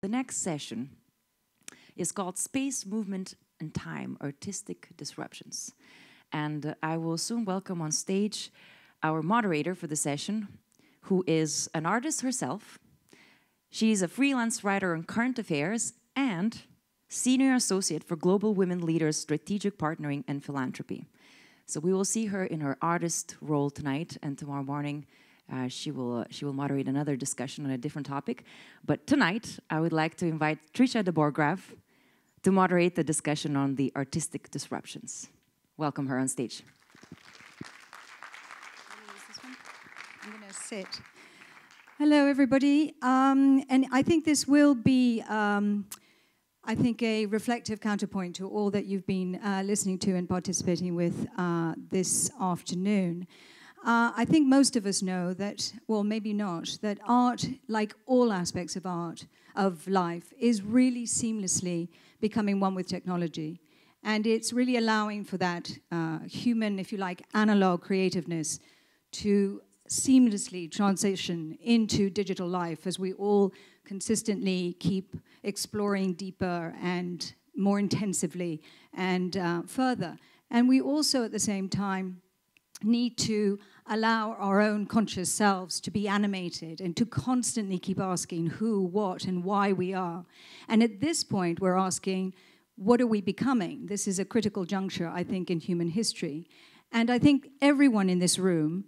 The next session is called Space, Movement and Time, Artistic Disruptions. And I will soon welcome on stage our moderator for the session, who is an artist herself. She's a freelance writer on current affairs and Senior Associate for Global Women Leaders Strategic Partnering and Philanthropy. So we will see her in her artist role tonight, and tomorrow morning she will moderate another discussion on a different topic. But tonight I would like to invite Trisha de Borchgrave to moderate the discussion on the artistic disruptions. Welcome her on stage. I'm going to sit. Hello, everybody. And I think this will be, I think, a reflective counterpoint to all that you've been listening to and participating with this afternoon. I think most of us know that, well, maybe not, that art, like all aspects of art, of life, is really seamlessly becoming one with technology. And it's really allowing for that human, if you like, analog creativeness to seamlessly transition into digital life as we all consistently keep exploring deeper and more intensively and further. And we also, at the same time, need to allow our own conscious selves to be animated and to constantly keep asking who, what, and why we are. And at this point, we're asking, what are we becoming? This is a critical juncture, I think, in human history. And I think everyone in this room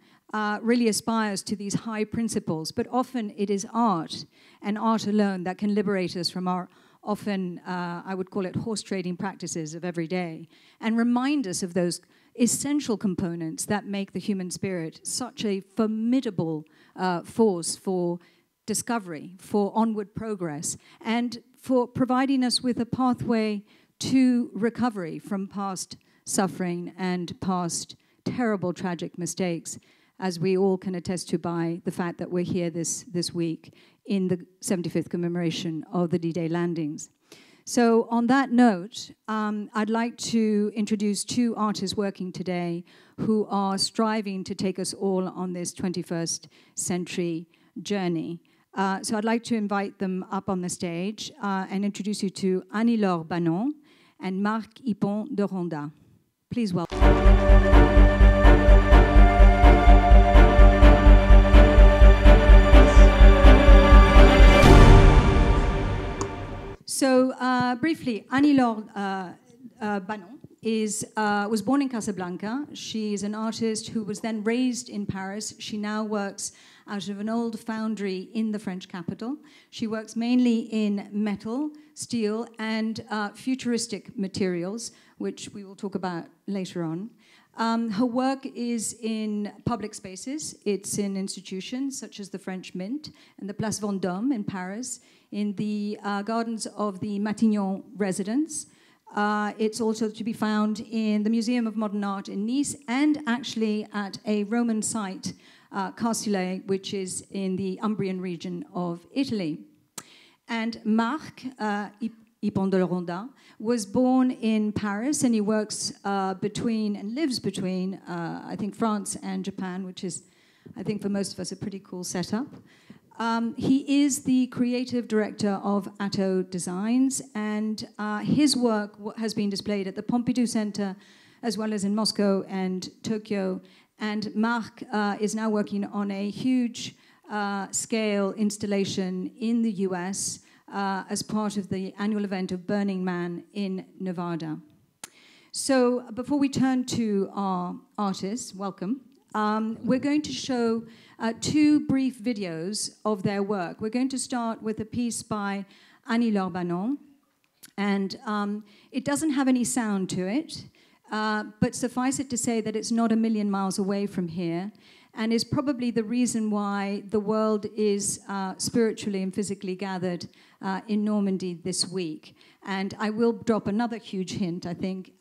really aspires to these high principles, but often it is art and art alone that can liberate us from our often, I would call it, horse trading practices of every day, and remind us of those essential components that make the human spirit such a formidable force for discovery, for onward progress, and for providing us with a pathway to recovery from past suffering and past terrible, tragic mistakes, as we all can attest to by the fact that we're here this week in the 75th commemoration of the D-Day landings. So on that note, I'd like to introduce two artists working today who are striving to take us all on this 21st century journey. So I'd like to invite them up on the stage and introduce you to Anilore Banon and Marc Ippon de Ronda. Please welcome. So briefly, Anilore Banon was born in Casablanca. She's an artist who was then raised in Paris. She now works out of an old foundry in the French capital. She works mainly in metal, steel, and futuristic materials, which we will talk about later on. Her work is in public spaces. It's in institutions such as the French Mint and the Place Vendôme in Paris, in the gardens of the Matignon residence. It's also to be found in the Museum of Modern Art in Nice, and actually at a Roman site, Carcile, which is in the Umbrian region of Italy. And Marc Ippon de Ronda was born in Paris, and he works between and lives between, I think, France and Japan, which is, I think, for most of us, a pretty cool setup. He is the creative director of Atto Designs, and his work has been displayed at the Pompidou Center, as well as in Moscow and Tokyo. And Marc is now working on a huge scale installation in the US as part of the annual event of Burning Man in Nevada. So before we turn to our artists, welcome, we're going to show two brief videos of their work. We're going to start with a piece by Anilore Banon, and it doesn't have any sound to it, but suffice it to say that it's not a million miles away from here, and is probably the reason why the world is spiritually and physically gathered in Normandy this week. And I will drop another huge hint, I think.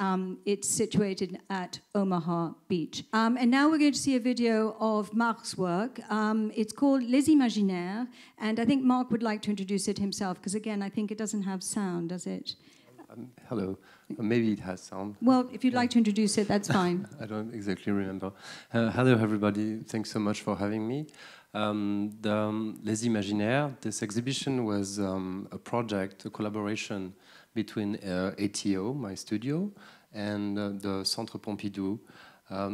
It's situated at Omaha Beach. And now we're going to see a video of Marc's work. It's called Les Imaginaires, and I think Marc would like to introduce it himself, because again, I think it doesn't have sound, does it? Hello. Maybe it has sound. Well, if you'd like to introduce it, that's fine. I don't exactly remember. Hello, everybody. Thanks so much for having me. Les Imaginaires, this exhibition was a project, a collaboration between ATO, my studio, and the Centre Pompidou.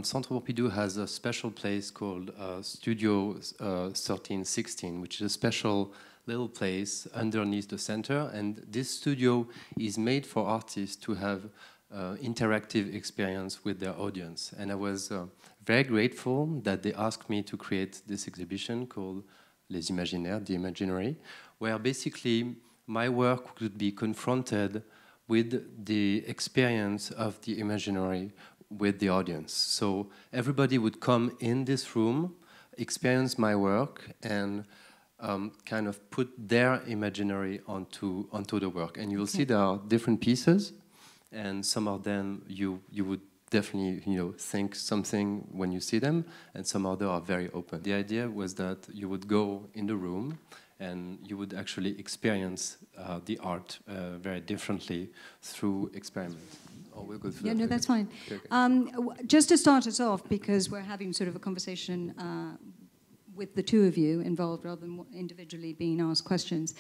Centre Pompidou has a special place called Studio 1316, which is a special little place underneath the center, and this studio is made for artists to have interactive experience with their audience. And I was very grateful that they asked me to create this exhibition called Les Imaginaires, the Imaginary, where basically my work could be confronted with the experience of the imaginary with the audience. So everybody would come in this room, experience my work, and kind of put their imaginary onto the work. And you'll see there are different pieces, and some of them you would definitely think something when you see them, and some other are very open. The idea was that you would go in the room and you would actually experience the art very differently through experiment. Oh, we'll go through yeah, that. no, that's fine. Okay. Just to start us off, because we're having sort of a conversation with the two of you involved rather than individually being asked questions.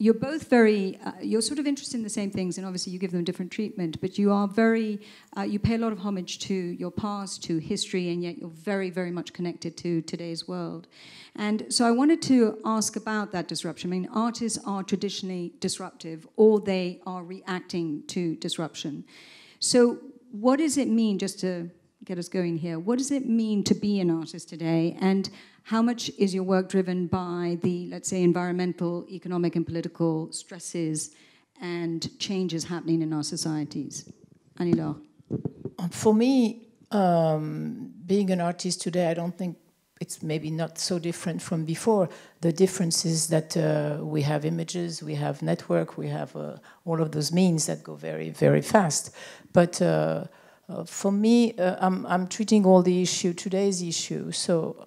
You're both very, you're sort of interested in the same things, and obviously you give them different treatment, but you are very, you pay a lot of homage to your past, to history, and yet you're very, very much connected to today's world. And so I wanted to ask about that disruption. I mean, artists are traditionally disruptive, or they are reacting to disruption. So what does it mean, just to get us going here, what does it mean to be an artist today, and how much is your work driven by the, let's say, environmental, economic, and political stresses and changes happening in our societies? Anilore. For me, being an artist today, I don't think it's maybe not so different from before. The difference is that we have images, we have network, we have all of those means that go very, very fast. But for me, I'm treating all the issue, today's issue. So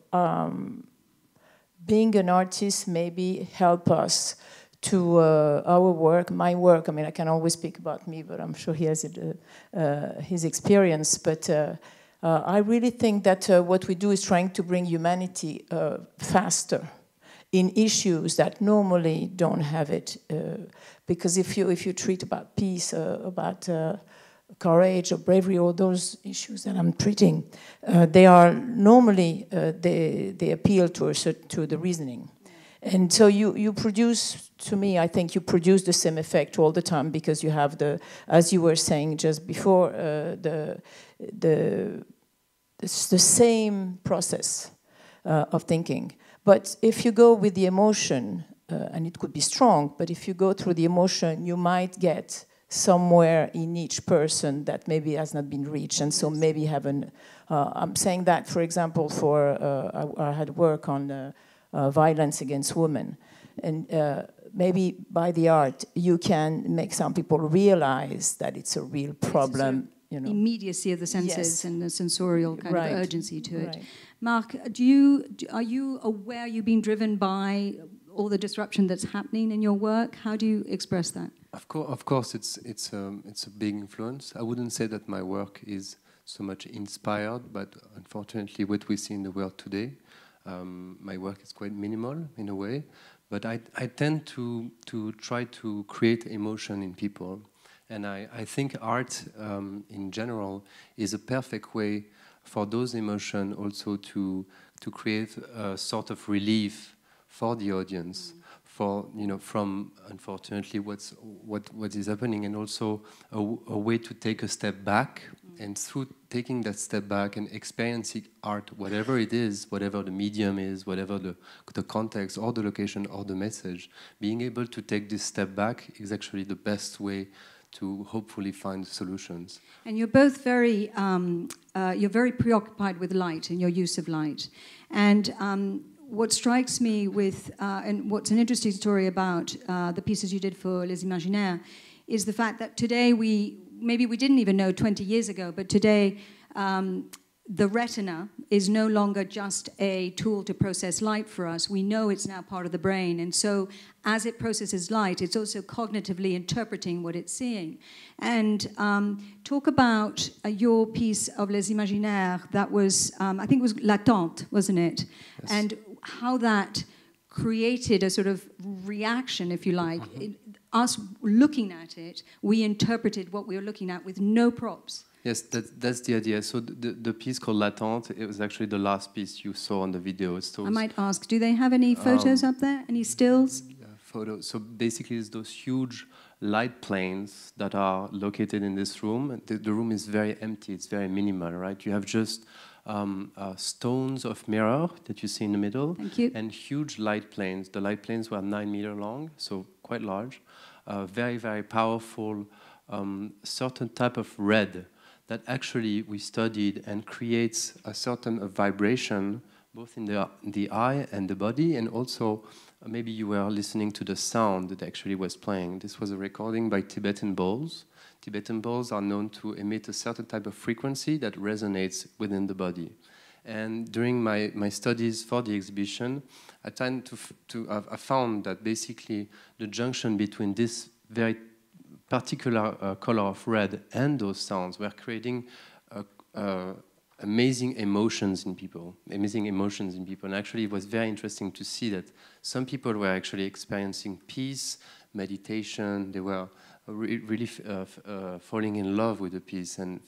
being an artist maybe help us to our work, my work. I mean, I can always speak about me, but I'm sure he has his experience. But I really think that what we do is trying to bring humanity faster in issues that normally don't have it. Because if you treat about peace, about courage or bravery, all those issues that I'm treating, they are normally, they appeal to the reasoning. And so you produce, to me, I think you produce the same effect all the time, because you have as you were saying just before, it's the same process of thinking. But if you go with the emotion, and it could be strong, but if you go through the emotion, you might get somewhere in each person that maybe has not been reached, and so maybe I'm saying that, for example, I had work on violence against women, and maybe by the art you can make some people realize that it's a real problem. Immediacy of the senses, yes, and the sensorial kind of urgency to it. Right. Marc, are you aware you've been driven by all the disruption that's happening in your work? How do you express that? Of course, it's a big influence. I wouldn't say that my work is so much inspired, but unfortunately, what we see in the world today, my work is quite minimal in a way. But I tend to try to create emotion in people, and I think art in general is a perfect way for those emotions also to create a sort of relief for the audience. For from unfortunately what is happening, and also a way to take a step back, and through taking that step back and experiencing art, whatever it is, whatever the medium is, whatever the context or the location or the message, being able to take this step back is actually the best way to hopefully find solutions. And you're both very preoccupied with light and your use of light, and. What strikes me with, and what's an interesting story about the pieces you did for Les Imaginaires, is the fact that today maybe we didn't even know 20 years ago, but today the retina is no longer just a tool to process light for us. We know it's now part of the brain. And so as it processes light, it's also cognitively interpreting what it's seeing. And talk about your piece of Les Imaginaires that was, I think it was Latente, wasn't it? Yes. And how that created a sort of reaction, if you like. Us looking at it, we interpreted what we were looking at with no props. Yes, that's the idea. So the piece called Latente, it was actually the last piece you saw on the video. I might ask, do they have any photos up there? Any stills? Photos. So basically it's those huge light planes that are located in this room. The room is very empty, it's very minimal, right? You have just stones of mirror that you see in the middle. Thank you. And huge light planes. The light planes were 9 meters long, so quite large. Very, very powerful, certain type of red that actually we studied and creates a certain vibration both in the eye and the body, and also maybe you were listening to the sound that actually was playing. This was a recording by Tibetan bowls. Tibetan bowls are known to emit a certain type of frequency that resonates within the body. And during my studies for the exhibition, I found that basically the junction between this very particular color of red and those sounds were creating amazing emotions in people, And actually it was very interesting to see that some people were actually experiencing peace, meditation. They were really falling in love with the piece and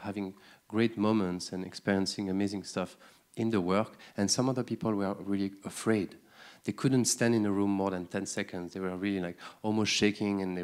having great moments and experiencing amazing stuff in the work. And some other people were really afraid. They couldn't stand in a room more than 10 seconds. They were really like almost shaking, and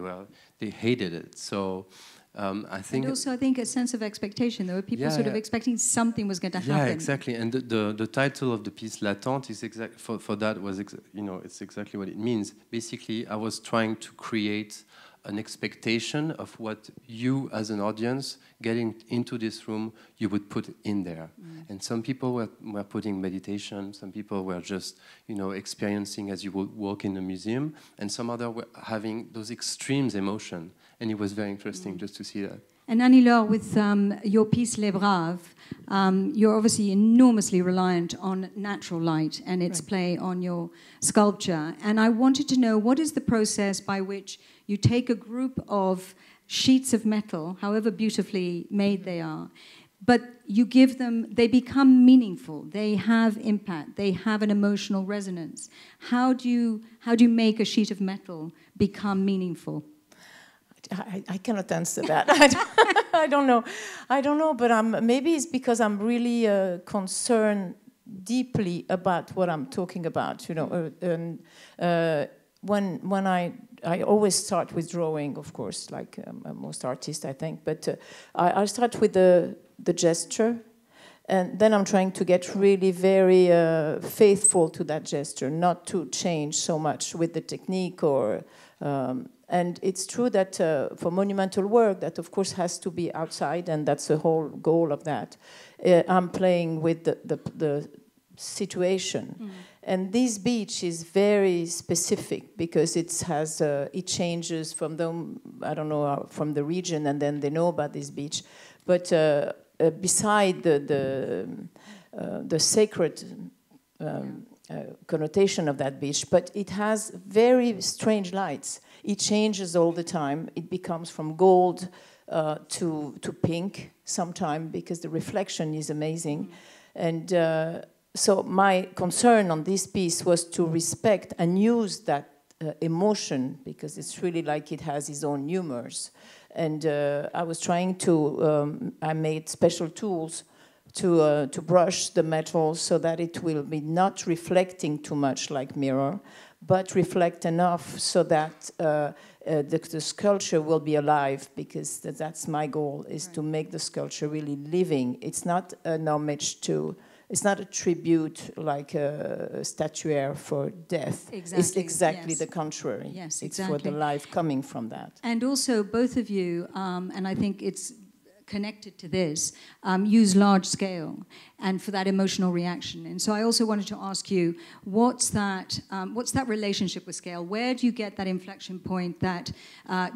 they hated it. So I think... And also I think a sense of expectation. There were people sort of expecting something was going to happen. Yeah, exactly. And the title of the piece, Latente, is for that was, it's exactly what it means. Basically, I was trying to create an expectation of what you as an audience getting into this room you would put in there. And some people were putting meditation, some people were just experiencing as you would walk in a museum, and some other were having those extremes emotion, and it was very interesting just to see that. And Anilore, with your piece Les Braves, you're obviously enormously reliant on natural light and its play on your sculpture. And I wanted to know, what is the process by which you take a group of sheets of metal, however beautifully made they are, but you give them, they become meaningful, they have impact, they have an emotional resonance. How do you make a sheet of metal become meaningful? I cannot answer that. I don't know, but maybe it's because I'm really concerned deeply about what I'm talking about. When I always start with drawing, of course, like most artists, I think. But I start with the gesture, and then I'm trying to get really very faithful to that gesture, not to change so much with the technique or. And it's true that for monumental work, that of course has to be outside, and that's the whole goal of that. I'm playing with the situation. And this beach is very specific because it changes from from the region, and then they know about this beach. But beside the sacred connotation of that beach, but it has very strange lights. It changes all the time. It becomes from gold to pink sometime because the reflection is amazing. And so my concern on this piece was to respect and use that emotion, because it's really like it has its own humors. And I was trying to, I made special tools to brush the metal so that it will be not reflecting too much like mirror, but reflect enough so that the sculpture will be alive, because that's my goal, is to make the sculpture really living. It's not an homage to, it's not a tribute like a statuary for death. Exactly. It's exactly the contrary. Yes, it's exactly. for the life coming from that. And also both of you, and I think it's connected to this use large scale and for that emotional reaction. And so I also wanted to ask you, what's that relationship with scale? Where do you get that inflection point that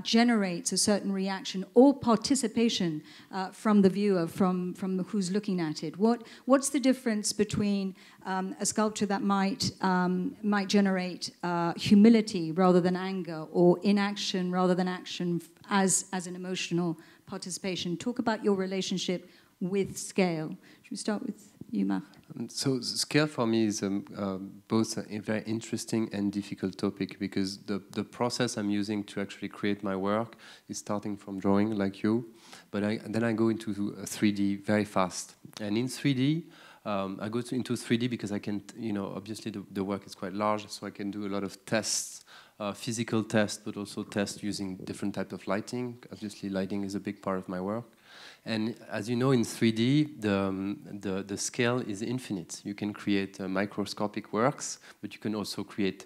generates a certain reaction or participation from the viewer, from who's looking at it? What's the difference between a sculpture that might generate humility rather than anger, or inaction rather than action as an emotional participation? Talk about your relationship with scale. Should we start with you, Marc? So scale for me is both a very interesting and difficult topic, because the process I'm using to actually create my work is starting from drawing like you, but then I go into 3D very fast. And in 3D, I go into 3D because I can, obviously the work is quite large, so I can do a lot of tests, physical tests, but also tests using different types of lighting. Obviously, lighting is a big part of my work. And as you know, in 3D, the scale is infinite. You can create microscopic works, but you can also create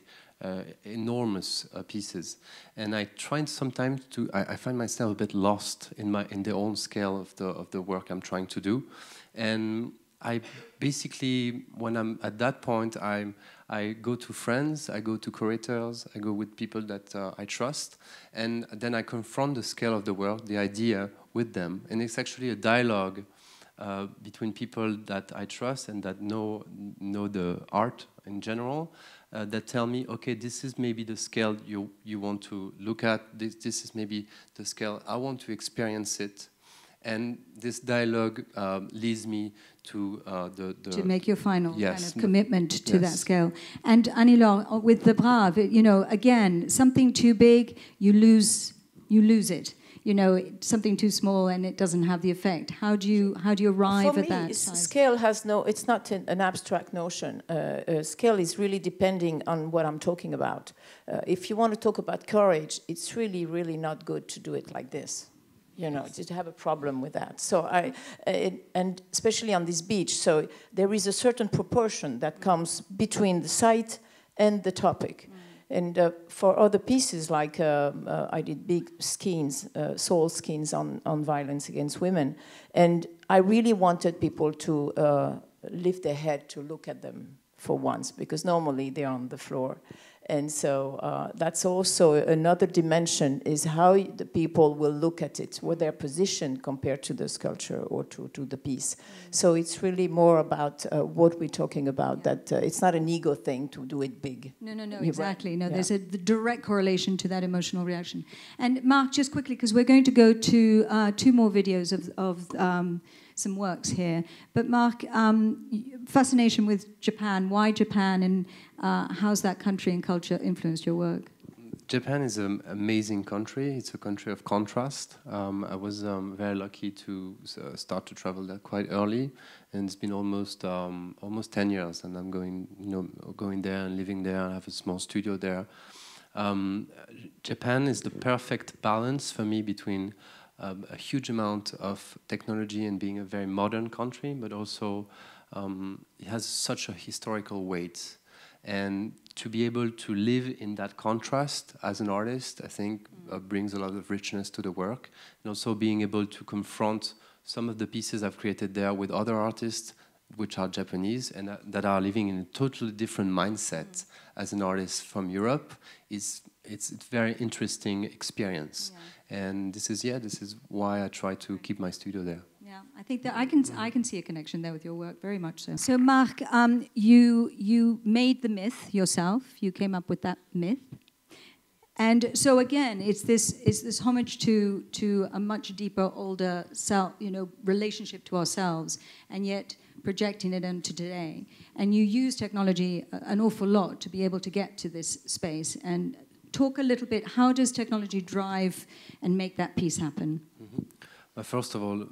enormous pieces. And I try sometimes to, I find myself a bit lost in the own scale of the work I'm trying to do. And I basically, when I'm at that point, I go to friends, I go to curators, I go with people that I trust, and then I confront the scale of the work, the idea, with them. And it's actually a dialogue between people that I trust and that know the art in general, that tell me, okay, this is maybe the scale you want to look at, this is maybe the scale I want to experience it. And this dialogue leads me to to make your final yes, kind of commitment to yes. that scale. And Anilore, with the Brave, again, something too big, you lose it. Something too small and it doesn't have the effect. How do you arrive at that size? Scale has it's not an abstract notion. Scale is really depending on what I'm talking about. If you want to talk about courage, it's really, really not good to do it like this. To have a problem with that. So and especially on this beach, so there is a certain proportion that comes between the site and the topic. And for other pieces, like I did big skeins, soul skeins on violence against women, and I really wanted people to lift their head to look at them for once, because normally they're on the floor. And so that's also another dimension, is how the people will look at it, what their position compared to the sculpture or to the piece. So it's really more about what we're talking about, that it's not an ego thing to do it big. No, exactly. No, there's a direct correlation to that emotional reaction. And Marc, just quickly, because we're going to go to 2 more videos of some works here. But Marc, fascination with Japan. Why Japan, and how's that country and culture influenced your work? Japan is an amazing country. It's a country of contrast. I was very lucky to start to travel there quite early, and it's been almost 10 years. And I'm going there and living there. I have a small studio there. Japan is the perfect balance for me between a huge amount of technology and being a very modern country, but also it has such a historical weight. And to be able to live in that contrast as an artist, I think brings a lot of richness to the work. And also being able to confront some of the pieces I've created there with other artists, which are Japanese, and that are living in a totally different mindset as an artist from Europe, it's a very interesting experience. Yeah. And this is why I try to keep my studio there. Yeah, I think that I can see a connection there with your work, very much so. So Marc, you made the myth yourself. You came up with that myth. And so again, it's this homage to a much deeper, older self, relationship to ourselves, and yet projecting it into today. And you use technology an awful lot to be able to get to this space. And talk a little bit, how does technology drive and make that piece happen? Well, first of all,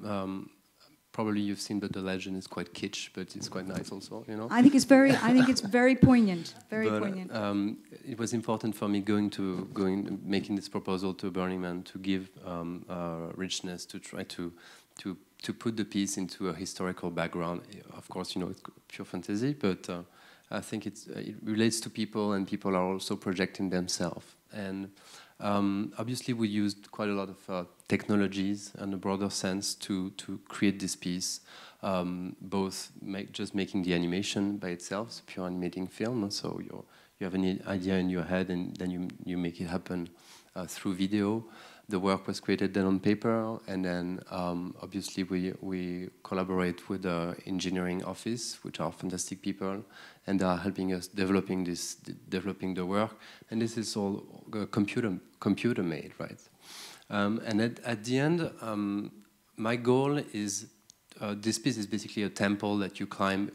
probably you've seen that the legend is quite kitsch, but it's quite nice also, I think it's very poignant, poignant. It was important for me making this proposal to Burning Man to give richness, to try to put the piece into a historical background. Of course, it's pure fantasy, but I think it relates to people, and people are also projecting themselves. And obviously, we used quite a lot of technologies in a broader sense to create this piece. Both just making the animation by itself, it's pure animating film. So you have an idea in your head, and then you make it happen through video. The work was created then on paper, and then obviously we collaborate with the engineering office, which are fantastic people, and they are helping us developing the work. And this is all computer made, right? And at the end, my goal is this piece is basically a temple that you climb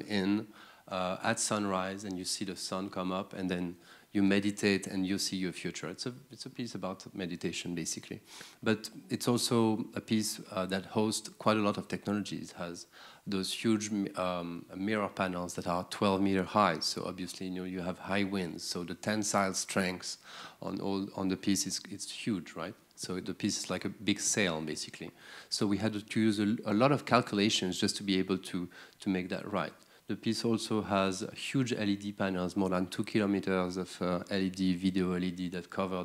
in at sunrise, and you see the sun come up, and then you meditate and you see your future. It's a piece about meditation, basically. But it's also a piece that hosts quite a lot of technologies. It has those huge mirror panels that are 12 meters high. So obviously, you have high winds. So the tensile strength on the piece it's huge, right? So the piece is like a big sail, basically. So we had to use a lot of calculations just to be able to make that right. The piece also has huge LED panels, more than 2 kilometers of LED, video LED that cover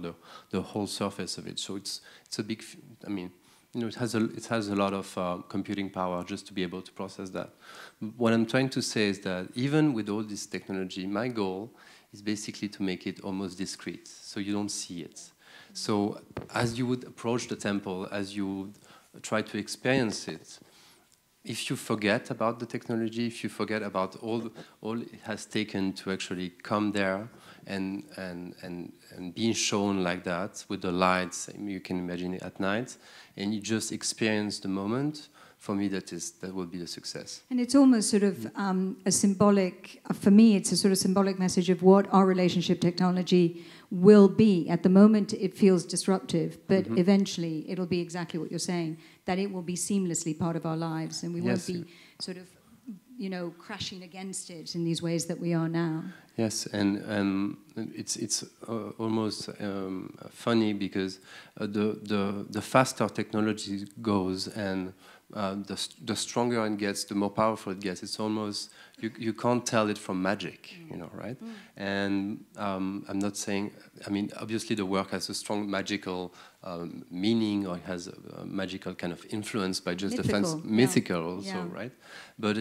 the whole surface of it. So it's a big, I mean, it has a lot of computing power just to be able to process that. What I'm trying to say is that even with all this technology, my goal is basically to make it almost discrete, so you don't see it. So as you would approach the temple, as you would try to experience it, if you forget about the technology, if you forget about all it has taken to actually come there and being shown like that with the lights, you can imagine it at night, and you just experience the moment, for me that will be the success. And it's almost sort of a symbolic, for me it's a sort of symbolic message of what our relationship technology will be. At the moment it feels disruptive, but eventually it'll be exactly what you're saying, that it will be seamlessly part of our lives, and we won't be sort of, crashing against it in these ways that we are now. Yes, and it's almost funny because the faster technology goes, and the stronger it gets, the more powerful it gets. It's almost, you can't tell it from magic, right? And I'm not saying, I mean, obviously the work has a strong magical meaning, or it has a magical kind of influence by just mythical also, right? But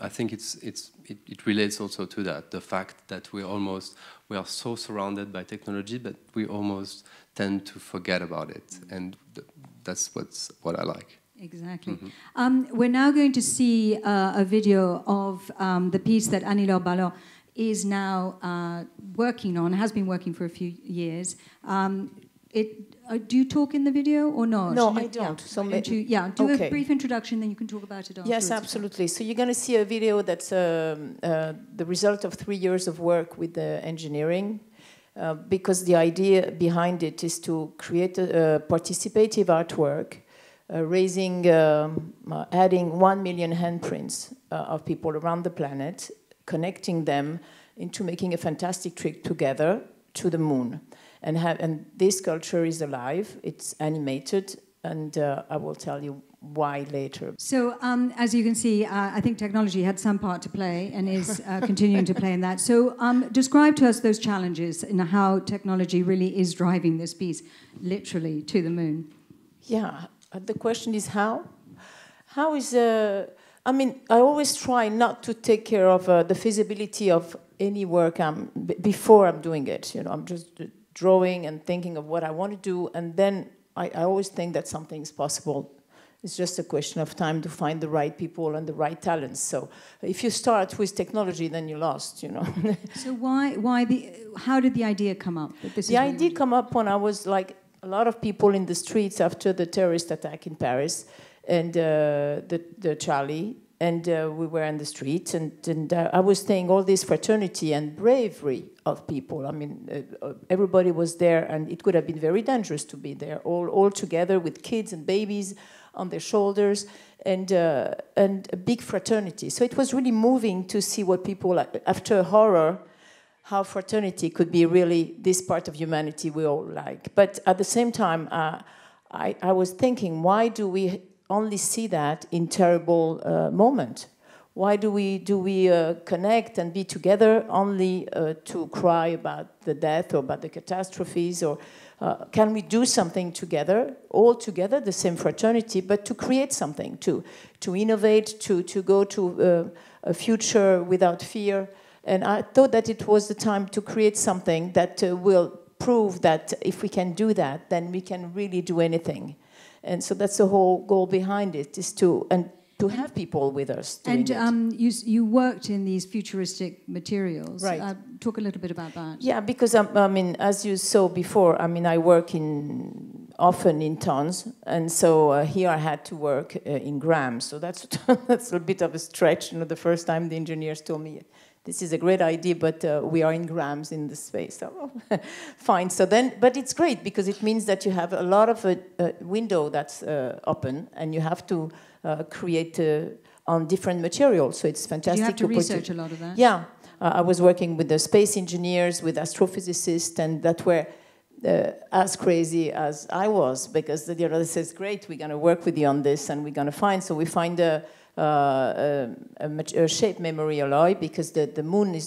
I think it relates also to that, the fact that we are so surrounded by technology, but we almost tend to forget about it, and that's what I like. Exactly. We're now going to see a video of the piece that Anilore Banon is now working on, has been working for a few years. Do you talk in the video or not? No, I don't. So do a brief introduction, then you can talk about it afterwards. Yes, absolutely. So you're going to see a video that's the result of 3 years of work with the engineering, because the idea behind it is to create a participative artwork, adding 1 million handprints of people around the planet, connecting them into making a fantastic trip together to the moon. And this sculpture is alive, it's animated, and I will tell you why later. So as you can see, I think technology had some part to play and is continuing to play in that. So describe to us those challenges and how technology really is driving this piece literally to the moon. Yeah, the question is how? How is... I mean, I always try not to take care of the feasibility of any work before I'm doing it. I'm just drawing and thinking of what I want to do, and then I always think that something is possible. It's just a question of time to find the right people and the right talents. So if you start with technology, then you're lost, So how did the idea come up? The idea come up when I was like a lot of people in the streets after the terrorist attack in Paris, and the Charlie, and we were in the streets, and I was saying all this fraternity and bravery of people. I mean, everybody was there, and it could have been very dangerous to be there, all together with kids and babies on their shoulders, and a big fraternity. So it was really moving to see what people, after horror, how fraternity could be really this part of humanity we all like. But at the same time, I was thinking, why do we only see that in terrible moment? Why do we connect and be together only to cry about the death or about the catastrophes? Or can we do something together, all together, the same fraternity, but to create something, to innovate, to go to a future without fear? And I thought that it was the time to create something that will prove that if we can do that, then we can really do anything. And so that's the whole goal behind it, is to have people with us. And you worked in these futuristic materials. Right. Talk a little bit about that. Yeah, because I mean, as you saw before, I mean, I work often in tons, and so here I had to work in grams. So that's that's a bit of a stretch. You know, the first time the engineers told me, this is a great idea, but we are in grams in the space. So fine. So then, but it's great because it means that you have a lot of a window that's open, and you have to create on different materials. So it's fantastic. You have to research a lot of that. Yeah, I was working with the space engineers, with astrophysicists, and that were as crazy as I was, because the other says, "Great, we're going to work with you on this, and we're going to find." So we find a shape memory alloy, because the moon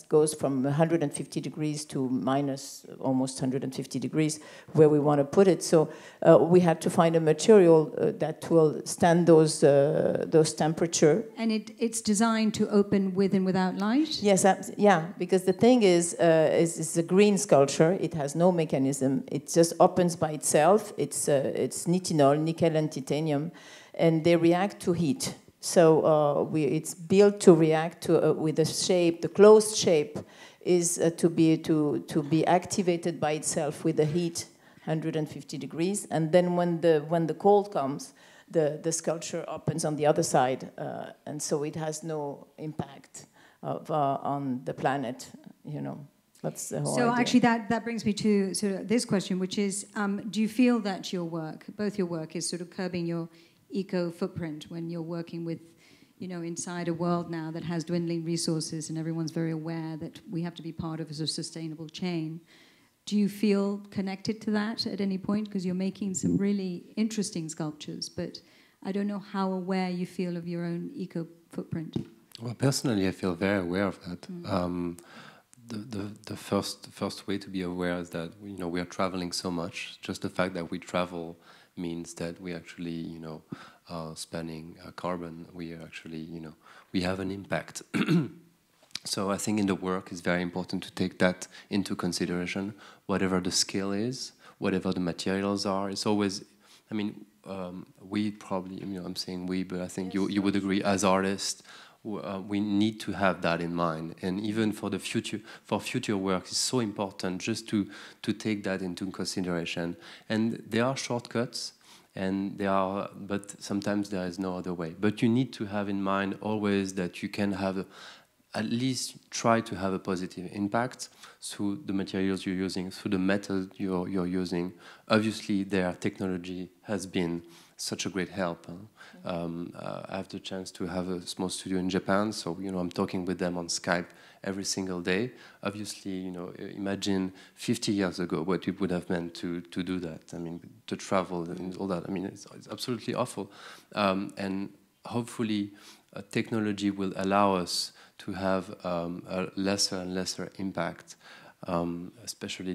goes from 150 degrees to minus almost 150 degrees where we want to put it. So we had to find a material that will stand those temperature. And it's designed to open with and without light? Yes, yeah, because the thing is it's a green sculpture. It has no mechanism. It just opens by itself. It's nitinol, nickel and titanium, and they react to heat. So it's built to react to with the shape. The closed shape is to be activated by itself with the heat, 150 degrees, and then when the cold comes, the sculpture opens on the other side, and so it has no impact on the planet. You know, that's the whole idea. Actually, that brings me to sort of this question, which is, do you feel that both your work, is sort of curbing your eco footprint when you're working with, inside a world now that has dwindling resources and everyone's very aware that we have to be part of a sustainable chain? Do you feel connected to that at any point? Because you're making some really interesting sculptures, but I don't know how aware you feel of your own eco footprint. Well, personally, I feel very aware of that. The first way to be aware is that we are traveling so much. Just the fact that we travel means that we actually, spending carbon. We are actually, we have an impact. So I think in the work it's very important to take that into consideration. Whatever the skill is, whatever the materials are, it's always. I mean, we probably, I'm saying we, but I think you would agree as artists. We need to have that in mind, and even for the future work, it's so important just to take that into consideration. And there are shortcuts, but sometimes there is no other way. But you need to have in mind always that you can have at least try to have a positive impact through the materials you're using, through the method you're using. Obviously, their technology has been such a great help. I have the chance to have a small studio in Japan, so I'm talking with them on Skype every single day. Obviously, imagine 50 years ago what it would have meant to do that. I mean, to travel and all that. I mean, it's absolutely awful. And hopefully, technology will allow us to have a lesser and lesser impact, especially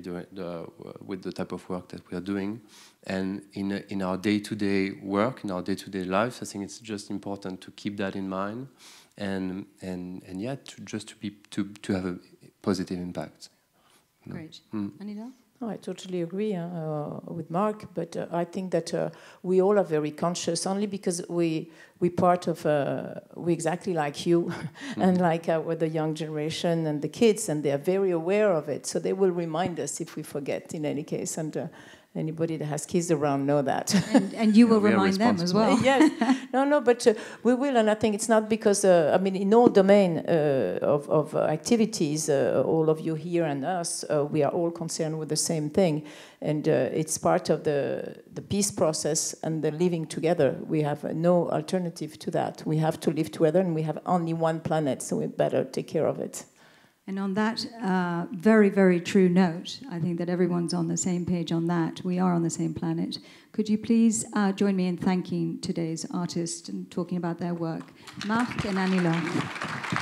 with the type of work that we are doing. And in our day-to-day work, in our day-to-day lives, I think it's just important to keep that in mind, and yeah, to have a positive impact. Great. Anilore? Oh, I totally agree with Marc, but I think that we all are very conscious, only because we part of we exactly like you, and like with the young generation and the kids, and they are very aware of it, so they will remind us if we forget. In any case, and anybody that has kids around know that. And you will remind them as well. Yes, no, but we will, and I think it's not because, I mean, in all domain of activities, all of you here and us, we are all concerned with the same thing, and it's part of the peace process and the living together. We have no alternative to that. We have to live together, and we have only one planet, so we better take care of it. And on that very, very true note, I think that everyone's on the same page on that. We are on the same planet. Could you please join me in thanking today's artists and talking about their work, Marc and Anilore.